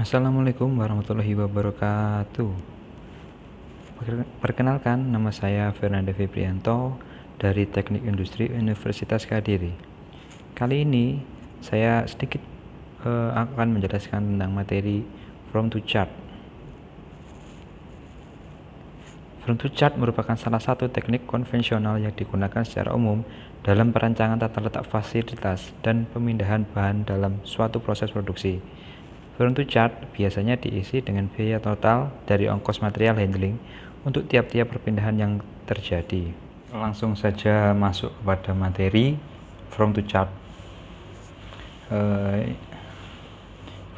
Assalamualaikum warahmatullahi wabarakatuh. Perkenalkan, nama saya Fernanda Febrianto dari Teknik Industri Universitas Kediri. Kali ini saya sedikit akan menjelaskan tentang materi From to Chart. From to Chart merupakan salah satu teknik konvensional yang digunakan secara umum dalam perancangan tata letak fasilitas dan pemindahan bahan dalam suatu proses produksi. From to Chart biasanya diisi dengan biaya total dari ongkos material handling untuk tiap-tiap perpindahan yang terjadi. Langsung saja masuk kepada materi From to Chart.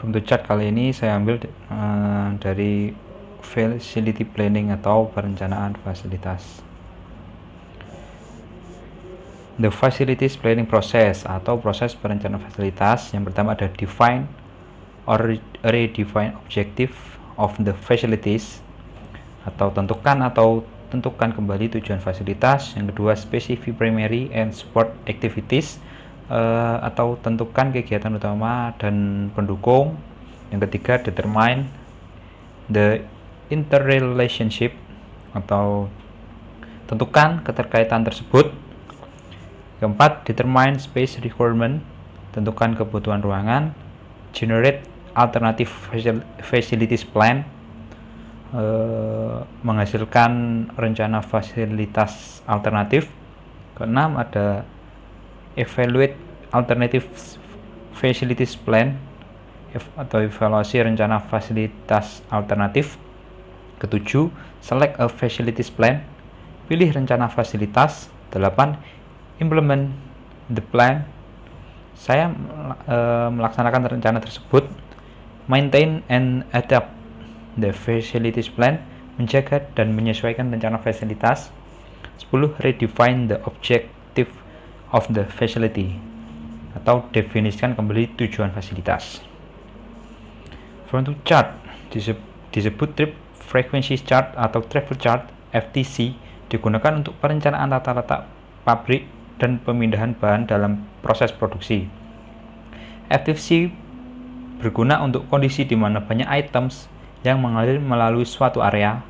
From to Chart kali ini saya ambil dari Facility Planning atau perencanaan fasilitas. The Facilities Planning Process atau proses perencanaan fasilitas, yang pertama ada define or redefine objective of the facilities, atau tentukan kembali tujuan fasilitas. Yang kedua, specify primary and support activities, atau tentukan kegiatan utama dan pendukung. Yang ketiga, determine the interrelationship, atau tentukan keterkaitan tersebut. Keempat, determine space requirement, tentukan kebutuhan ruangan. Generate alternative facilities plan, menghasilkan rencana fasilitas alternatif. Keenam ada evaluate alternative facilities plan, atau evaluasi rencana fasilitas alternatif. Ketujuh, select a facilities plan, pilih rencana fasilitas. 8, implement the plan, saya melaksanakan rencana tersebut. Maintain and adapt the facilities plan, menjaga dan menyesuaikan rencana fasilitas. 10, redefine the objective of the facility, atau definisikan kembali tujuan fasilitas. From to Chart disebut Trip Frequency Chart atau Travel Chart (FTC), digunakan untuk perencanaan tata letak pabrik dan pemindahan bahan dalam proses produksi. FTC berguna untuk kondisi di mana banyak items yang mengalir melalui suatu area,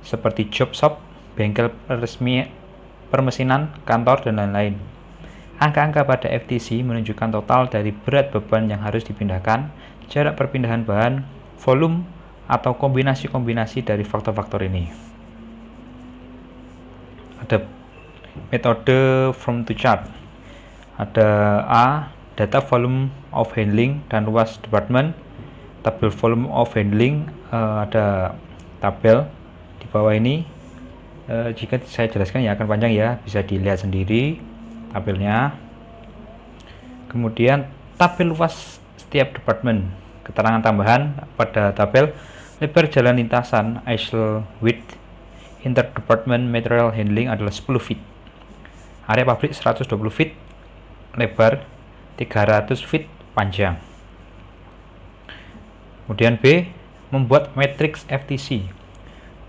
seperti job shop, bengkel permesinan, kantor, dan lain-lain. Angka-angka pada FTC menunjukkan total dari berat beban yang harus dipindahkan, jarak perpindahan bahan, volume, atau kombinasi-kombinasi dari faktor-faktor ini. Ada metode From to Chart. Ada A, data volume of handling dan luas department. Tabel volume of handling, ada tabel di bawah ini. Jika saya jelaskan ya akan panjang ya, bisa dilihat sendiri tabelnya. Kemudian tabel luas setiap department. Keterangan tambahan pada tabel: lebar jalan lintasan aisle width interdepartment material handling adalah 10 feet. Area pabrik 120 feet lebar, 300 feet panjang. Kemudian B, membuat matriks FTC.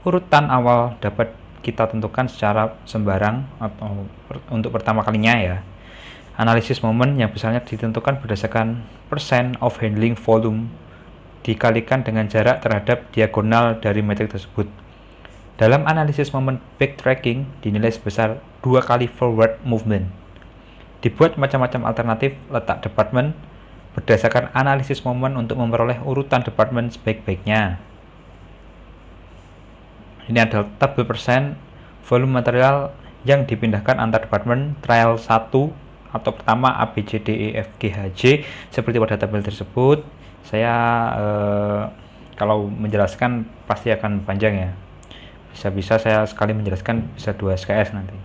Urutan awal dapat kita tentukan secara sembarang atau untuk pertama kalinya ya. Analisis momen yang besarnya ditentukan berdasarkan percent of handling volume dikalikan dengan jarak terhadap diagonal dari metrik tersebut. Dalam analisis momen backtracking dinilai sebesar 2 kali forward movement. Dibuat macam-macam alternatif letak departemen berdasarkan analisis momen untuk memperoleh urutan departemen sebaik-baiknya. Ini adalah tabel persen volume material yang dipindahkan antar departemen trial 1 atau pertama A, B, C, D, E, F, G, H, J seperti pada tabel tersebut. Saya kalau menjelaskan pasti akan panjang ya. Bisa-bisa saya sekali menjelaskan bisa 2 SKS nanti.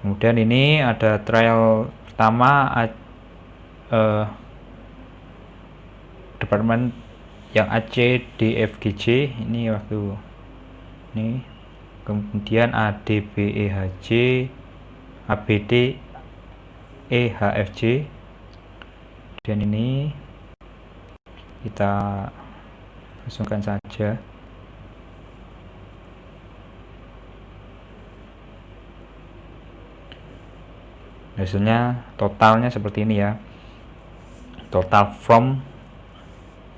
Kemudian ini ada trial pertama departemen yang A, C, D, F, G, J ini waktu ini. Kemudian A, D, B, E, H, J, A, B, D, E, H, F, J. Kemudian ini kita langsungkan saja. Hasilnya totalnya seperti ini ya. Total from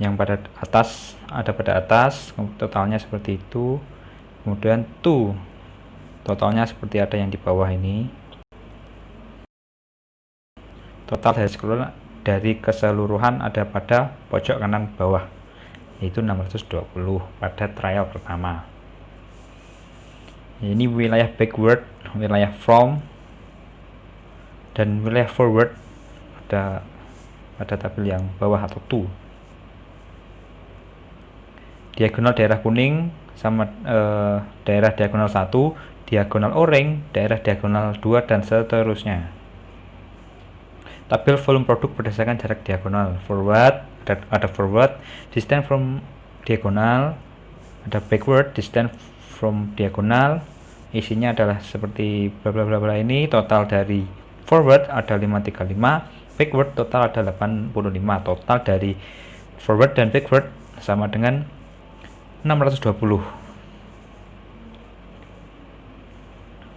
yang pada atas ada pada atas, totalnya seperti itu. Kemudian to, totalnya seperti ada yang di bawah ini. Total dari keseluruhan ada pada pojok kanan bawah, yaitu 620 pada trial pertama. Ini wilayah backward, wilayah from, dan wilayah forward ada pada tabel yang bawah atau to. Diagonal daerah kuning sama daerah diagonal 1, diagonal oranye daerah diagonal 2, dan seterusnya. Tabel volume produk berdasarkan jarak diagonal. Forward, ada forward, distance from diagonal, ada backward, distance from diagonal. Isinya adalah seperti bla bla bla bla ini. Total dari forward ada 535, backward total ada 85. Total dari forward dan backward sama dengan 620.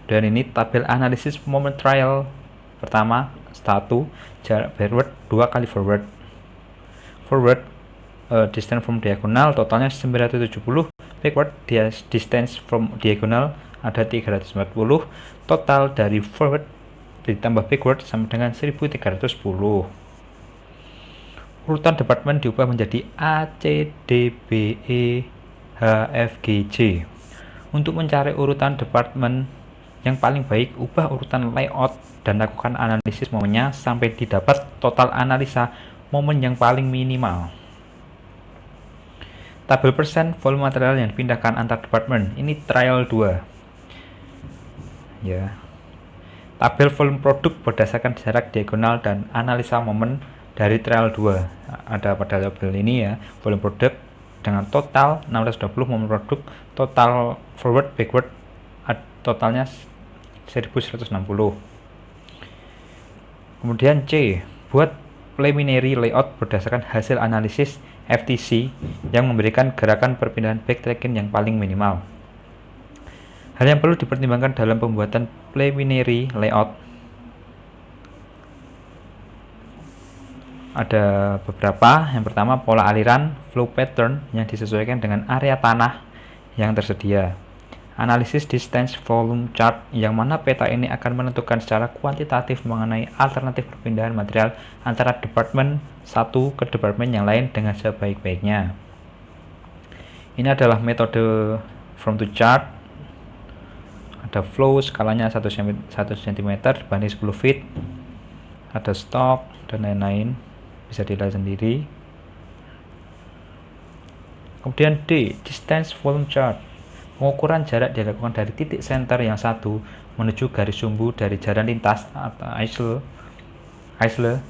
Dan ini tabel analisis moment trial pertama, 1 jarak backward, 2 kali forward. Distance from diagonal totalnya 970, backward distance from diagonal ada 340. Total dari forward ditambah backward sama dengan 1310. Urutan departemen diubah menjadi A, C, D, B, E, H, F, G, J. Untuk mencari urutan departemen yang paling baik, ubah urutan layout dan lakukan analisis momennya sampai didapat total analisa momen yang paling minimal. Tabel persen volume material yang dipindahkan antar departemen, ini trial 2 ya. Tabel volume produk berdasarkan jarak diagonal dan analisa momen dari trial 2 ada pada tabel ini ya. Volume produk dengan total 620, momen produk total forward backward totalnya 1160. Kemudian C, buat preliminary layout berdasarkan hasil analisis FTC yang memberikan gerakan perpindahan backtracking yang paling minimal. Hal yang perlu dipertimbangkan dalam pembuatan preliminary layout ada beberapa. Yang pertama, pola aliran flow pattern yang disesuaikan dengan area tanah yang tersedia. Analisis distance volume chart yang mana peta ini akan menentukan secara kuantitatif mengenai alternatif perpindahan material antara departemen satu ke departemen yang lain dengan sebaik-baiknya. Ini adalah metode from to chart. Ada flow skalanya 1 cm banding 10 feet, ada stock dan lain-lain, bisa dilihat sendiri. Kemudian D, distance volume chart. Pengukuran jarak dilakukan dari titik center yang satu menuju garis sumbu dari jalan lintas atau isle,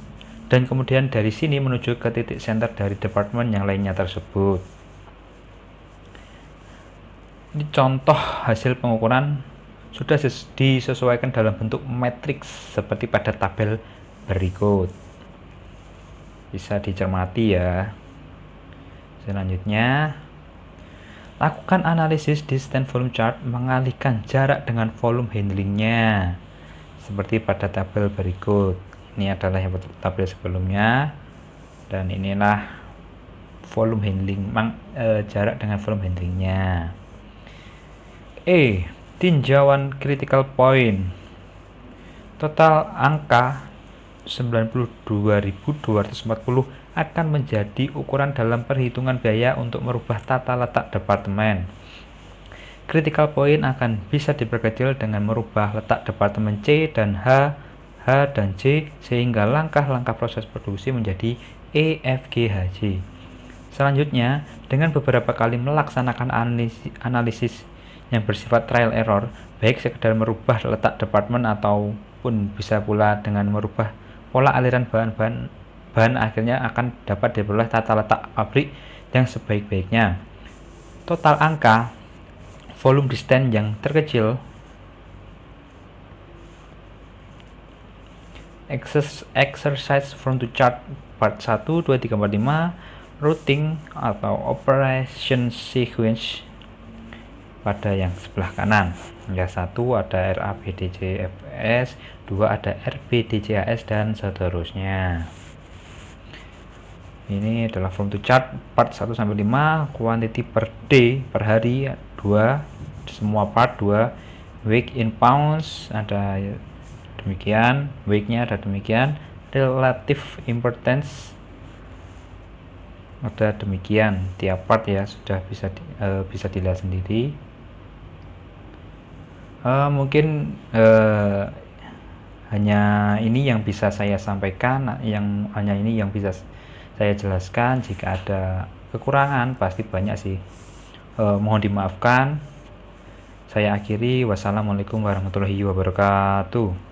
dan kemudian dari sini menuju ke titik center dari departemen yang lainnya tersebut. Ini contoh hasil pengukuran sudah disesuaikan dalam bentuk matriks seperti pada tabel berikut. Bisa dicermati ya. Selanjutnya, lakukan analisis distance volume chart mengalihkan jarak dengan volume handlingnya seperti pada tabel berikut. Ini adalah yang tabel sebelumnya, dan inilah volume handling, jarak dengan volume handlingnya. E, tinjauan critical point. Total angka 92.240 akan menjadi ukuran dalam perhitungan biaya untuk merubah tata letak departemen. Critical point akan bisa diperkecil dengan merubah letak departemen C dan H dan J sehingga langkah-langkah proses produksi menjadi E, F, G, H, J. Selanjutnya, dengan beberapa kali melaksanakan analisis yang bersifat trial error, baik sekedar merubah letak departemen ataupun bisa pula dengan merubah pola aliran bahan akhirnya akan dapat diperoleh tata letak pabrik yang sebaik-baiknya. Total angka volume distance yang terkecil exercise from the chart part 1, 2, 3, 4, 5 routing atau operation sequence pada yang sebelah kanan. Yang 1 ada RABDJFS, 2 ada RBDJAS dan seterusnya. Ini adalah form to chart part 1 sampai 5, quantity per day per hari 2, semua part 2, week in pounds ada demikian, weeknya ada demikian, relative importance ada demikian, tiap part ya sudah bisa dilihat sendiri. Mungkin hanya ini yang bisa saya sampaikan, hanya ini yang bisa saya jelaskan. Jika ada kekurangan pasti banyak sih, mohon dimaafkan. Saya akhiri, wassalamualaikum warahmatullahi wabarakatuh.